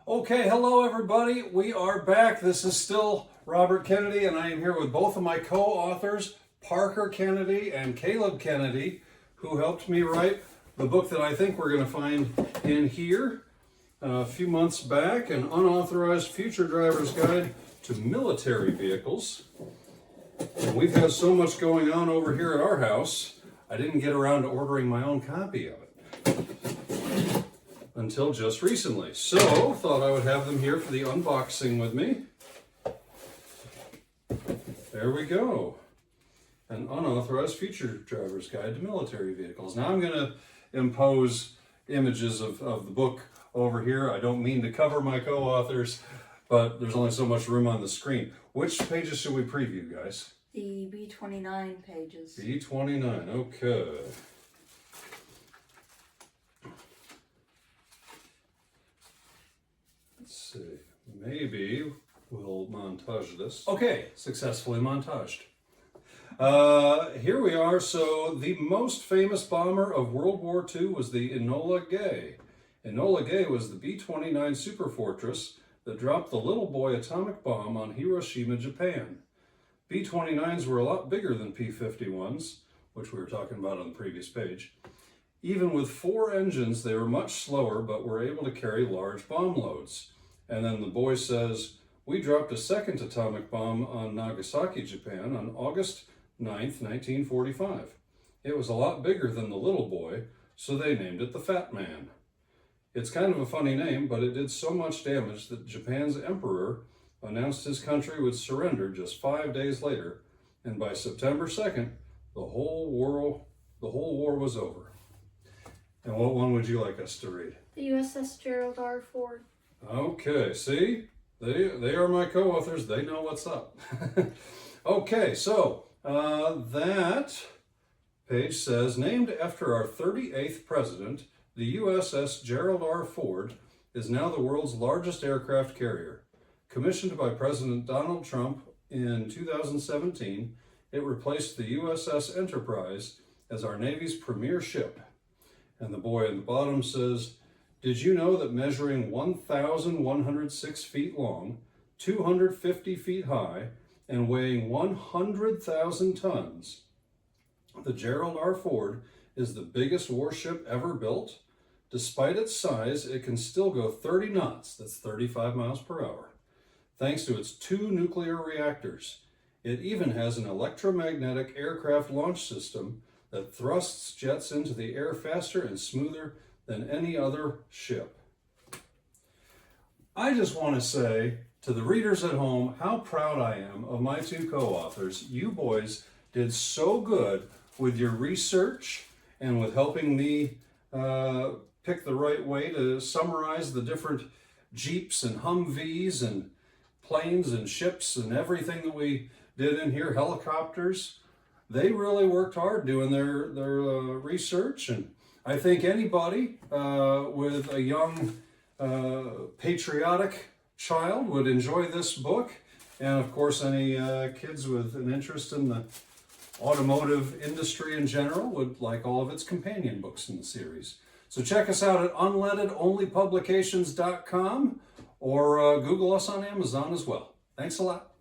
Okay, hello everybody. We are back. This is still Robert Kennedy, and I am here with both of my co-authors, Parker Kennedy and Caleb Kennedy, who helped me write the book that I think we're going to find in here a few months back, An Unauthorized Future Driver's Guide to Military Vehicles. And we've had so much going on over here at our house, I didn't get around to ordering my own copy of it until just recently. So, thought I would have them here for the unboxing with me. There we go. An Unauthorized Future Driver's Guide to Military Vehicles. Now I'm going to impose images of the book over here. I don't mean to cover my co-authors, but there's only so much room on the screen. Which pages should we preview, guys? The B29 pages. B29, okay. Let's see, maybe we'll montage this. Okay, successfully montaged. Here we are. So the most famous bomber of World War II was the Enola Gay. Enola Gay was the B-29 superfortress that dropped the little boy atomic bomb on Hiroshima, Japan. B-29s were a lot bigger than P-51s, which we were talking about on the previous page. Even with 4 engines, they were much slower, but were able to carry large bomb loads. And then the boy says, "We dropped a second atomic bomb on Nagasaki, Japan on August 9th, 1945. It was a lot bigger than the little boy, so they named it the Fat Man." It's kind of a funny name, but it did so much damage that Japan's emperor announced his country would surrender just 5 days later, and by September 2nd, the whole war was over. And what one would you like us to read? The USS Gerald R. Ford. Okay, see? They are my co-authors. They know what's up. Okay, so that page says, named after our 38th president, the USS Gerald R. Ford is now the world's largest aircraft carrier. Commissioned by President Donald Trump in 2017, it replaced the USS Enterprise as our Navy's premier ship. And the boy at the bottom says, "Did you know that measuring 1,106 feet long, 250 feet high, and weighing 100,000 tons, the Gerald R. Ford is the biggest warship ever built? Despite its size, it can still go 30 knots, that's 35 miles per hour, thanks to its 2 nuclear reactors. It even has an electromagnetic aircraft launch system that thrusts jets into the air faster and smoother than any other ship." I just want to say to the readers at home how proud I am of my 2 co-authors. You boys did so good with your research and with helping me pick the right way to summarize the different Jeeps and Humvees and planes and ships and everything that we did in here, helicopters. They really worked hard doing their research, and I think anybody with a young patriotic child would enjoy this book, and of course any kids with an interest in the automotive industry in general would like all of its companion books in the series. So check us out at unleadedonlypublications.com or Google us on Amazon as well. Thanks a lot.